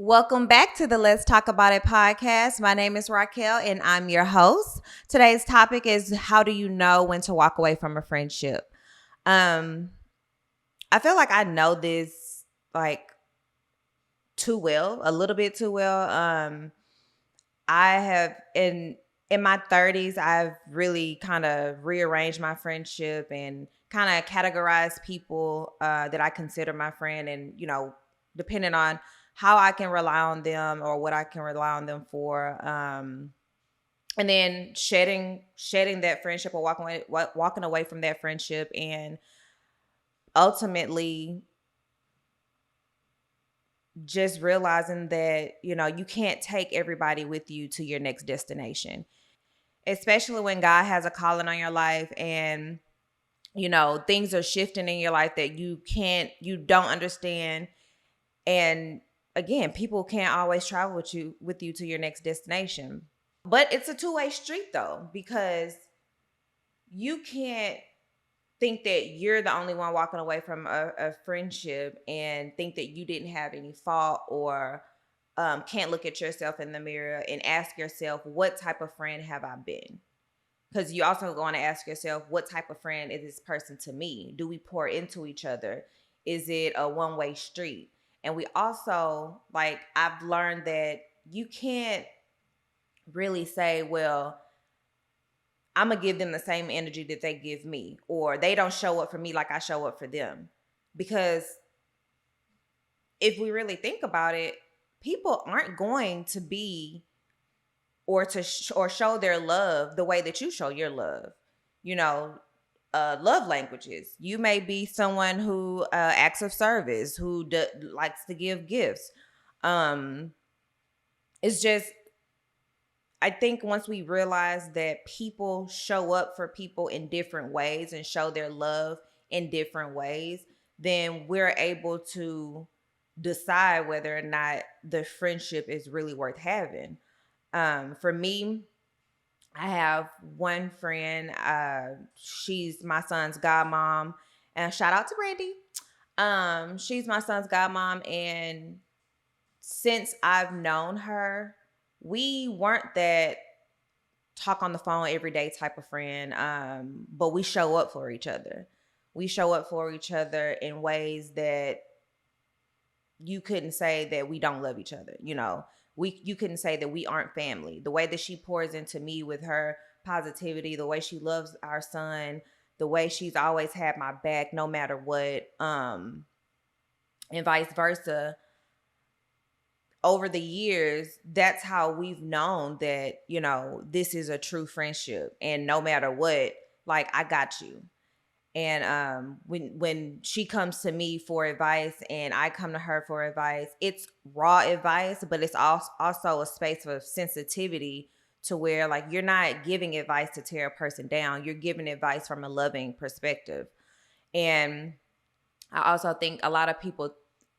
Welcome back to the Let's Talk About It podcast. My name is Raquel and I'm your host. Today's topic is how do you know when to walk away from a friendship? Um I feel like I know this like too well, a little bit too well. I have in my 30s I've really kind of rearranged my friendship and kind of categorized people that I consider my friend, and depending on how I can rely on them or what I can rely on them for, and then shedding that friendship or walking away from that friendship, and ultimately just realizing that you can't take everybody with you to your next destination, especially when God has a calling on your life, and things are shifting in your life that you don't understand. And again, people can't always travel with you to your next destination. But it's a two-way street though, because you can't think that you're the only one walking away from a friendship and think that you didn't have any fault, or can't look at yourself in the mirror and ask yourself, what type of friend have I been? Because you also going to ask yourself, what type of friend is this person to me? Do we pour into each other? Is it a one-way street? And we also, like, I've learned that you can't really say, well, I'm going to give them the same energy that they give me, or they don't show up for me like I show up for them. Because if we really think about it, people aren't going to be or show their love the way that you show your love. You know, love languages. You may be someone who acts of service, who likes to give gifts. Um, it's just, I think once we realize that people show up for people in different ways and show their love in different ways, then we're able to decide whether or not the friendship is really worth having. For me, I have one friend. She's my son's godmom, and shout out to Brandy. She's my son's godmom, and since I've known her, we weren't that talk on the phone every day type of friend. But we show up for each other. We show up for each other in ways that you couldn't say that we don't love each other. You couldn't say that we aren't family. The way that she pours into me with her positivity, the way she loves our son, the way she's always had my back no matter what, and vice versa. Over the years, that's how we've known that, this is a true friendship. And no matter what, like, I got you. And when she comes to me for advice and I come to her for advice, it's raw advice, but it's also a space of sensitivity, to where, like, you're not giving advice to tear a person down. You're giving advice from a loving perspective. And I also think a lot of people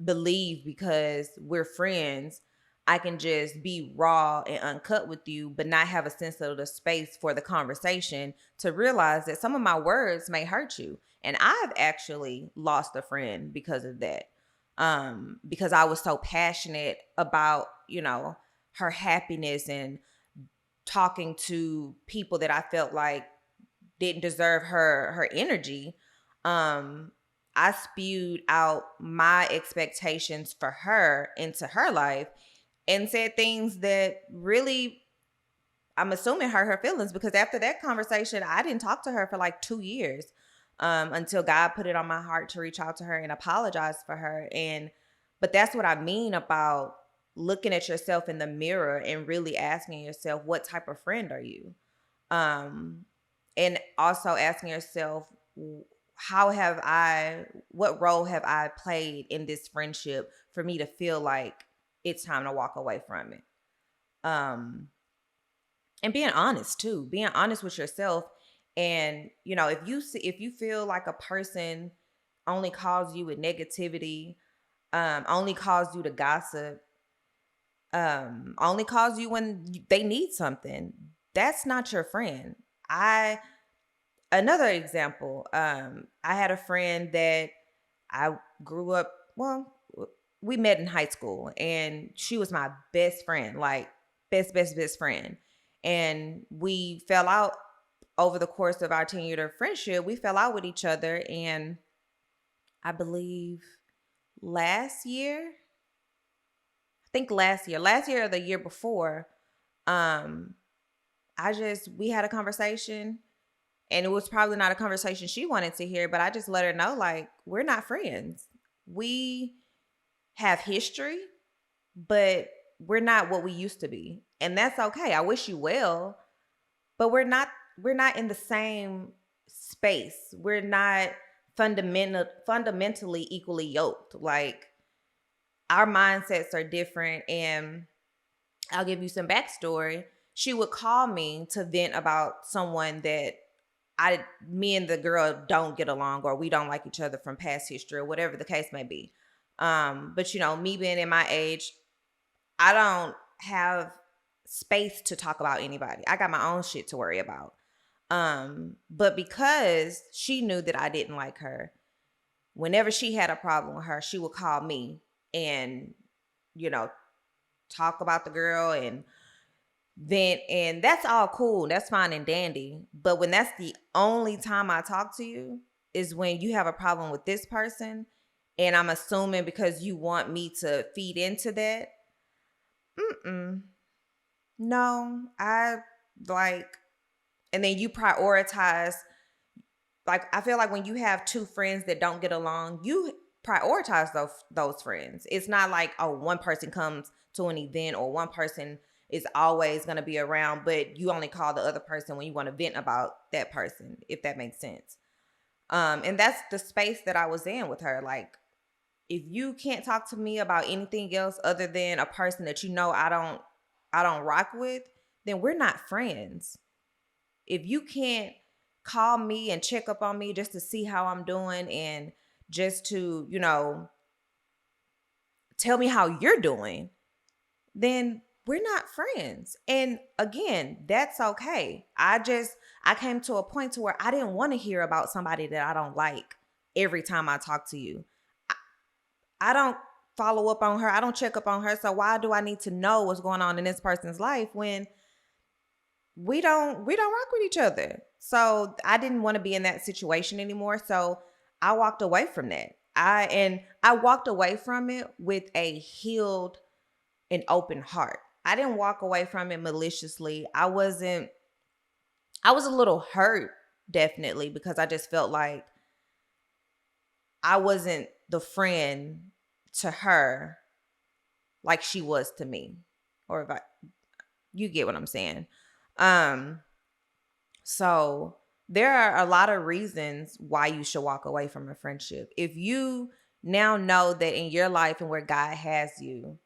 believe, because we're friends, I can just be raw and uncut with you, but not have a sense of the space for the conversation to realize that some of my words may hurt you. And I've actually lost a friend because of that. Because I was so passionate about, her happiness, and talking to people that I felt like didn't deserve her energy. I spewed out my expectations for her into her life, and said things that really, I'm assuming, hurt her feelings, because after that conversation, I didn't talk to her for like 2 years, until God put it on my heart to reach out to her and apologize for her. But that's what I mean about looking at yourself in the mirror and really asking yourself, what type of friend are you? And also asking yourself, what role have I played in this friendship for me to feel like it's time to walk away from it? And being honest too, being honest with yourself. And, if you feel like a person only calls you with negativity, only calls you to gossip, only calls you when they need something, that's not your friend. Another example, I had a friend that I grew up, well, we met in high school, and she was my best friend, like best friend. And we fell out over the course of our 10 year of friendship. We fell out with each other, and I believe last year, last year or the year before, um, we had a conversation, and it was probably not a conversation she wanted to hear, but I just let her know, like, we're not friends. We have history, but we're not what we used to be. And that's okay. I wish you well, but we're not in the same space. We're not fundamentally equally yoked. Like, our mindsets are different. And I'll give you some backstory. She would call me to vent about someone that me and the girl don't get along, or we don't like each other from past history, or whatever the case may be. But me being in my age, I don't have space to talk about anybody. I got my own shit to worry about. But because she knew that I didn't like her, whenever she had a problem with her, she would call me and, you know, talk about the girl and vent. And that's all cool. That's fine and dandy. But when that's the only time I talk to you is when you have a problem with this person. And I'm assuming because you want me to feed into that. No, I like, and then you prioritize. Like, I feel like when you have two friends that don't get along, you prioritize those friends. It's not like, oh, one person comes to an event, or one person is always going to be around, but you only call the other person when you want to vent about that person, if that makes sense. And that's the space that I was in with her. Like, if you can't talk to me about anything else other than a person that I don't rock with, then we're not friends. If you can't call me and check up on me just to see how I'm doing, and just to, tell me how you're doing, then we're not friends. And again, that's okay. I came to a point to where I didn't want to hear about somebody that I don't like every time I talk to you. I don't follow up on her. I don't check up on her. So why do I need to know what's going on in this person's life when we don't rock with each other? So I didn't want to be in that situation anymore. So I walked away from that. I walked away from it with a healed and open heart. I didn't walk away from it maliciously. I was a little hurt, definitely, because I just felt like I wasn't the friend to her like she was to me. Or if you get what I'm saying. So there are a lot of reasons why you should walk away from a friendship. If you now know that in your life and where God has you,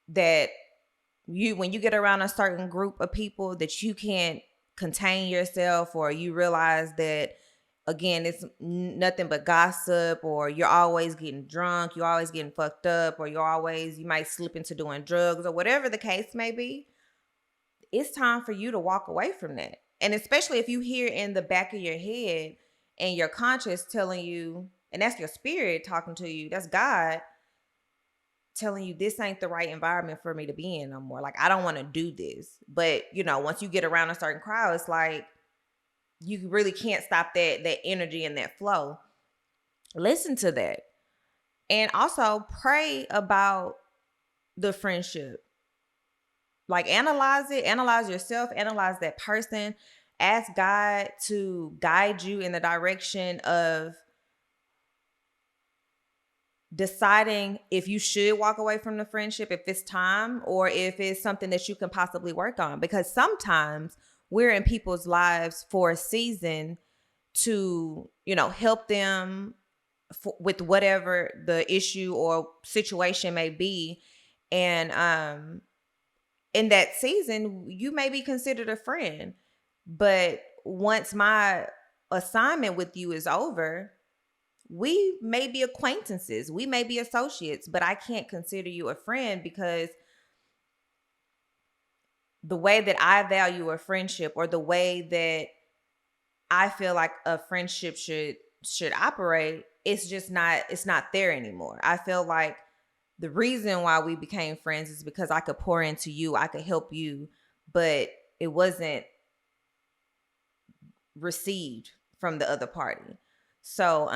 that when you get around a certain group of people, that you can't contain yourself, or you realize that, again, it's nothing but gossip, or you're always getting drunk, you're always getting fucked up, or you might slip into doing drugs, or whatever the case may be, it's time for you to walk away from that. And especially if you hear in the back of your head and your conscience telling you, and that's your spirit talking to you, that's God telling you, this ain't the right environment for me to be in no more. Like, I don't want to do this. But, once you get around a certain crowd, it's like you really can't stop that energy and that flow. Listen to that. And also pray about the friendship. Like, analyze it, analyze yourself, analyze that person. Ask God to guide you in the direction of deciding if you should walk away from the friendship, if it's time, or if it's something that you can possibly work on. Because sometimes we're in people's lives for a season to, help them with whatever the issue or situation may be. And in that season, you may be considered a friend. But once my assignment with you is over, we may be acquaintances, we may be associates, but I can't consider you a friend, because the way that I value a friendship, or the way that I feel like a friendship should operate, it's not there anymore. I feel like the reason why we became friends is because I could pour into you, I could help you, but it wasn't received from the other party. So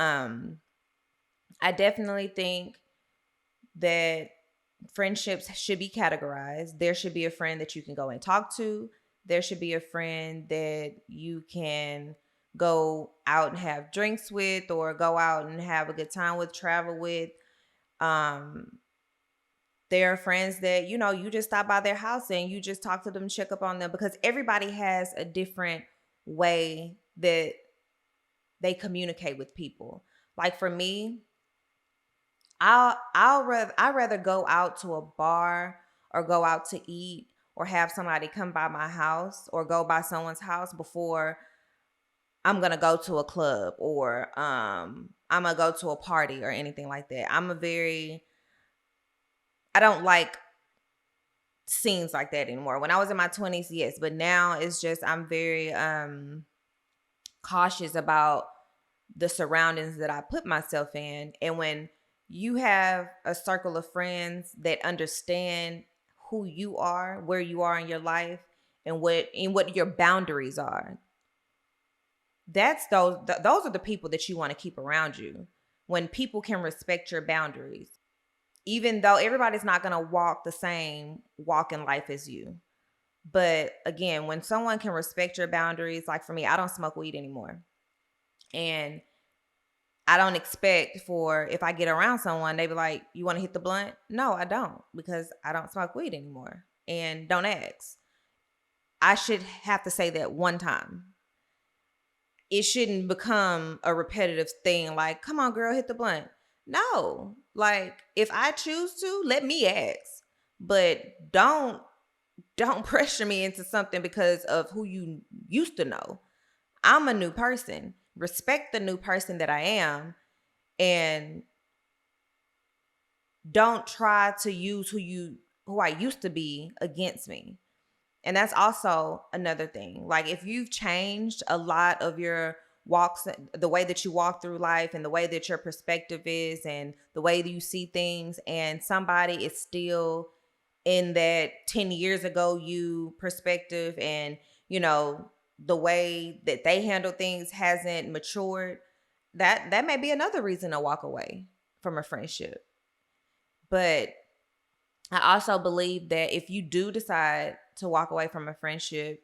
I definitely think that friendships should be categorized. There should be a friend that you can go and talk to. There should be a friend that you can go out and have drinks with, or go out and have a good time with, travel with. Um, there are friends that, you just stop by their house and you just talk to them, check up on them, because everybody has a different way that they communicate with people. Like for me, I'd rather go out to a bar or go out to eat or have somebody come by my house or go by someone's house before I'm gonna go to a club, or I'm gonna go to a party or anything like that. I don't like scenes like that anymore. When I was in my 20s, yes, but now it's just I'm very cautious about the surroundings that I put myself in. And when you have a circle of friends that understand who you are, where you are in your life, and what your boundaries are, that's those are the people that you want to keep around you. When people can respect your boundaries, even though everybody's not going to walk the same walk in life as you. But again, when someone can respect your boundaries, like for me, I don't smoke weed anymore. And I don't expect for, if I get around someone, they be like, you want to hit the blunt? No, I don't, because I don't smoke weed anymore. And don't ask. I should have to say that one time. It shouldn't become a repetitive thing like, come on, girl, hit the blunt. No. Like, if I choose to, let me ask. But don't pressure me into something because of who you used to know. I'm a new person. Respect the new person that I am, and don't try to use who I used to be against me. And that's also another thing. Like, if you've changed a lot of your walks, the way that you walk through life and the way that your perspective is and the way that you see things, and somebody is still in that 10 years ago you perspective, and the way that they handle things hasn't matured, that may be another reason to walk away from a friendship. But I also believe that if you do decide to walk away from a friendship,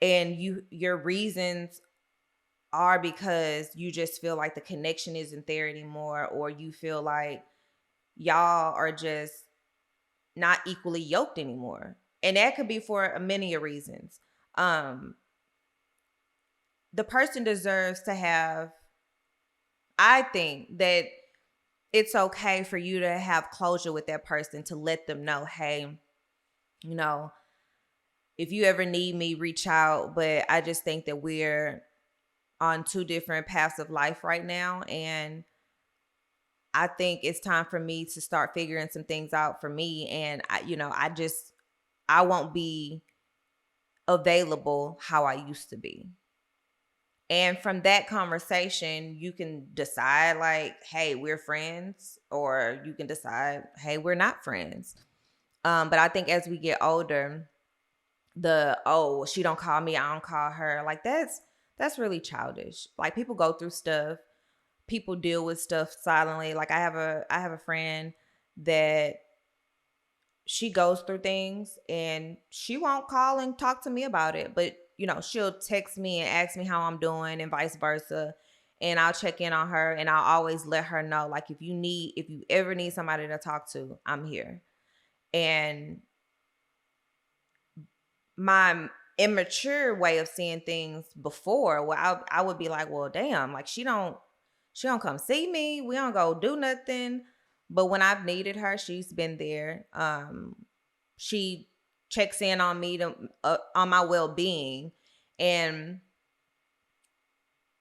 and your reasons are because you just feel like the connection isn't there anymore, or you feel like y'all are just not equally yoked anymore, and that could be for many reasons. um the person deserves to have, I think that it's okay for you to have closure with that person, to let them know, hey, you know if you ever need me, reach out. But I just think that we're on two different paths of life right now, and I think it's time for me to start figuring some things out for me. And I won't be available how I used to be. And from that conversation, you can decide like, hey, we're friends, or you can decide, hey, we're not friends. But I think as we get older, she don't call me, I don't call her, like that's really childish. Like, people go through stuff, people deal with stuff silently. Like, I have a friend that she goes through things and she won't call and talk to me about it, but she'll text me and ask me how I'm doing, and vice versa. And I'll check in on her, and I'll always let her know, like, if you ever need somebody to talk to, I'm here. And my immature way of seeing things before, well, I would be like, well, damn, like, she don't come see me, we don't go do nothing. But when I've needed her, she's been there. She checks in on me on my well-being. And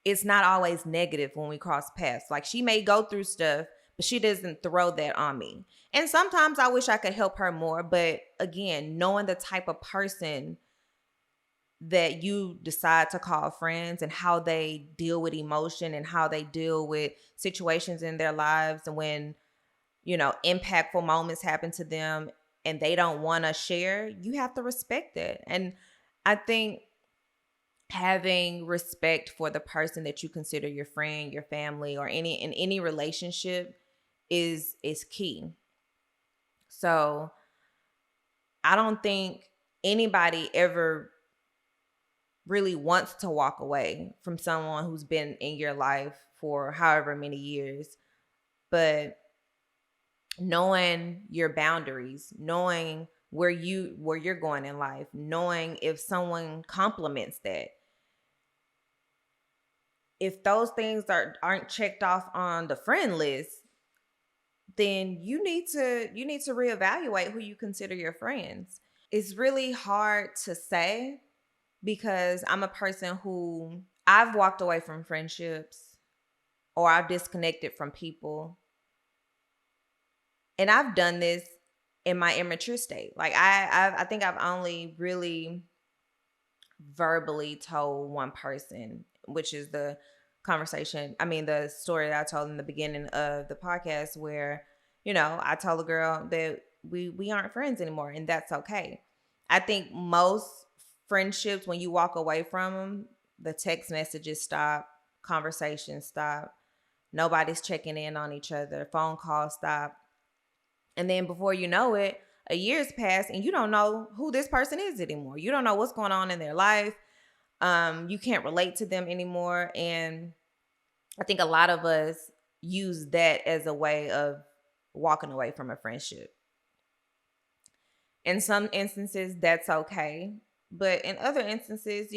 it's not always negative when we cross paths. Like, she may go through stuff, but she doesn't throw that on me. And sometimes I wish I could help her more. But again, knowing the type of person that you decide to call friends, and how they deal with emotion and how they deal with situations in their lives, and when, impactful moments happen to them and they don't want to share, you have to respect it. And I think having respect for the person that you consider your friend, your family, or any relationship is key. So I don't think anybody ever really wants to walk away from someone who's been in your life for however many years. But knowing your boundaries, knowing where you're going in life, knowing if someone compliments that, if those things aren't checked off on the friend list, then you need to reevaluate who you consider your friends. It's really hard to say, because I'm a person who, I've walked away from friendships, or I've disconnected from people. And I've done this in my immature state. Like I think I've only really verbally told one person, which is the story that I told in the beginning of the podcast, where, I told a girl that we aren't friends anymore, and that's okay. I think most friendships, when you walk away from them, the text messages stop, conversations stop, nobody's checking in on each other, phone calls stop. And then before you know it, a year's passed and you don't know who this person is anymore. You don't know what's going on in their life. You can't relate to them anymore. And I think a lot of us use that as a way of walking away from a friendship. In some instances, that's okay. But in other instances,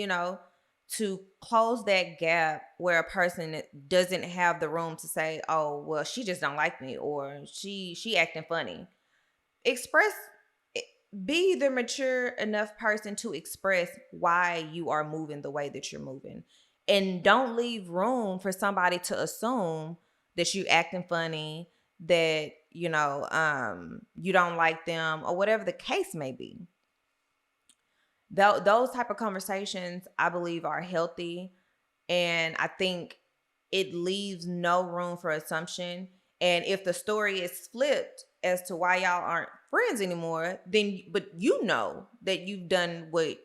to close that gap where a person doesn't have the room to say, oh, well, she just don't like me, or she acting funny. Express, be the mature enough person to express why you are moving the way that you're moving. And don't leave room for somebody to assume that you acting funny, that, you don't like them, or whatever the case may be. Those type of conversations, I believe, are healthy. And I think it leaves no room for assumption. And if the story is flipped as to why y'all aren't friends anymore, then, but that you've done what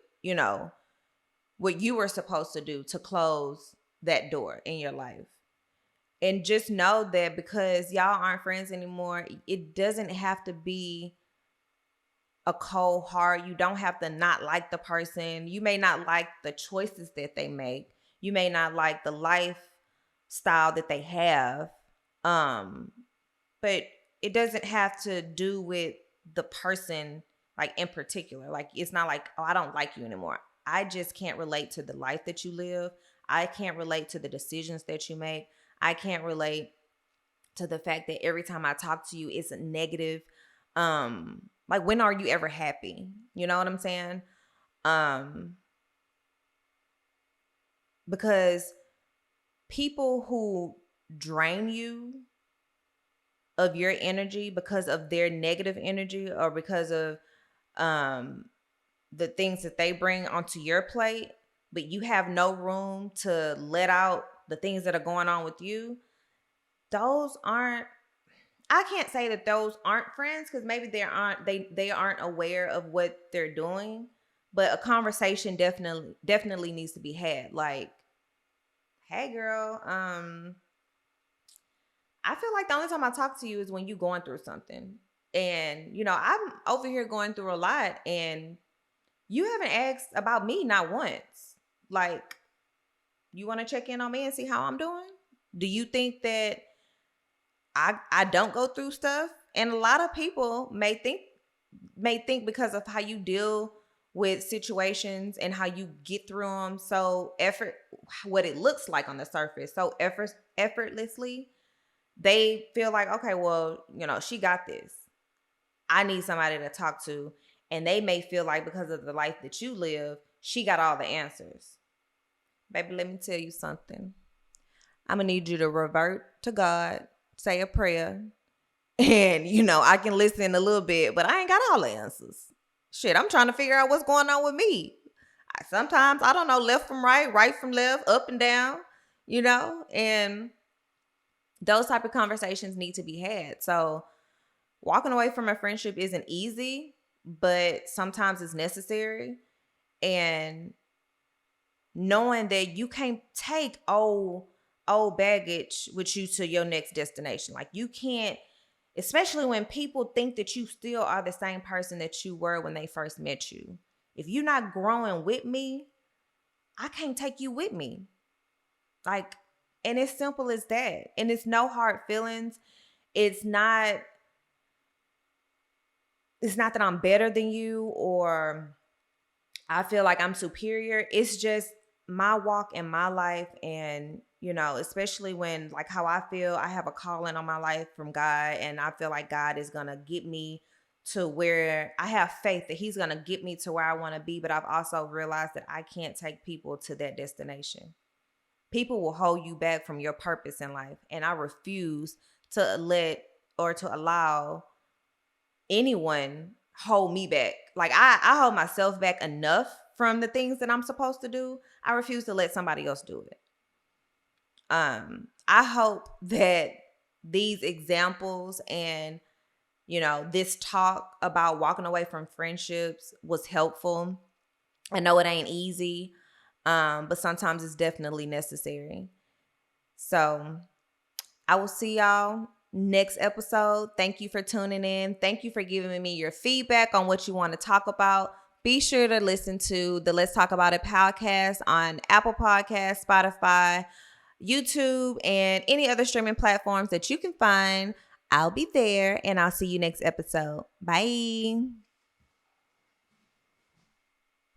you were supposed to do to close that door in your life. And just know that because y'all aren't friends anymore, it doesn't have to be a cold heart. You don't have to not like the person. You may not like the choices that they make. You may not like the lifestyle that they have. But it doesn't have to do with the person, like, in particular. Like, it's not like, oh, I don't like you anymore. I just can't relate to the life that you live. I can't relate to the decisions that you make. I can't relate to the fact that every time I talk to you, it's a negative. Like, when are you ever happy? You know what I'm saying? Because people who drain you of your energy because of their negative energy, or because of the things that they bring onto your plate, but you have no room to let out the things that are going on with you, those aren't, I can't say that those aren't friends, because maybe they aren't aware of what they're doing. But a conversation definitely needs to be had. Like, hey girl, I feel like the only time I talk to you is when you going through something. And, I'm over here going through a lot, and you haven't asked about me not once. Like, you want to check in on me and see how I'm doing? Do you think that I don't go through stuff? And a lot of people may think because of how you deal with situations and how you get through them what it looks like on the surface, so effortlessly, they feel like, okay, well, she got this. I need somebody to talk to. And they may feel like because of the life that you live, she got all the answers. Baby, let me tell you something. I'm going to need you to revert to God, say a prayer, and, I can listen a little bit, but I ain't got all the answers. Shit, I'm trying to figure out what's going on with me. Sometimes I don't know left from right, right from left, up and down, and those type of conversations need to be had. So walking away from a friendship isn't easy, but sometimes it's necessary. And knowing that you can't take old baggage with you to your next destination. Like you can't, especially when people think that you still are the same person that you were when they first met you. If you're not growing with me, I can't take you with me. Like, and it's simple as that. And it's no hard feelings. It's not that I'm better than you or I feel like I'm superior. It's just my walk in my life. And, especially when, like, how I feel, I have a calling on my life from God. And I feel like God is going to get me to where I have faith that He's going to get me to where I want to be. But I've also realized that I can't take people to that destination. People will hold you back from your purpose in life. And I refuse to let or to allow anyone hold me back. Like I hold myself back enough from the things that I'm supposed to do. I refuse to let somebody else do it. I hope that these examples and this talk about walking away from friendships was helpful. I know it ain't easy, but sometimes it's definitely necessary. So I will see y'all next episode. Thank you for tuning in. Thank you for giving me your feedback on what you want to talk about. Be sure to listen to the Let's Talk About It podcast on Apple Podcasts, Spotify, YouTube, and any other streaming platforms that you can find. I'll be there, and I'll see you next episode. Bye.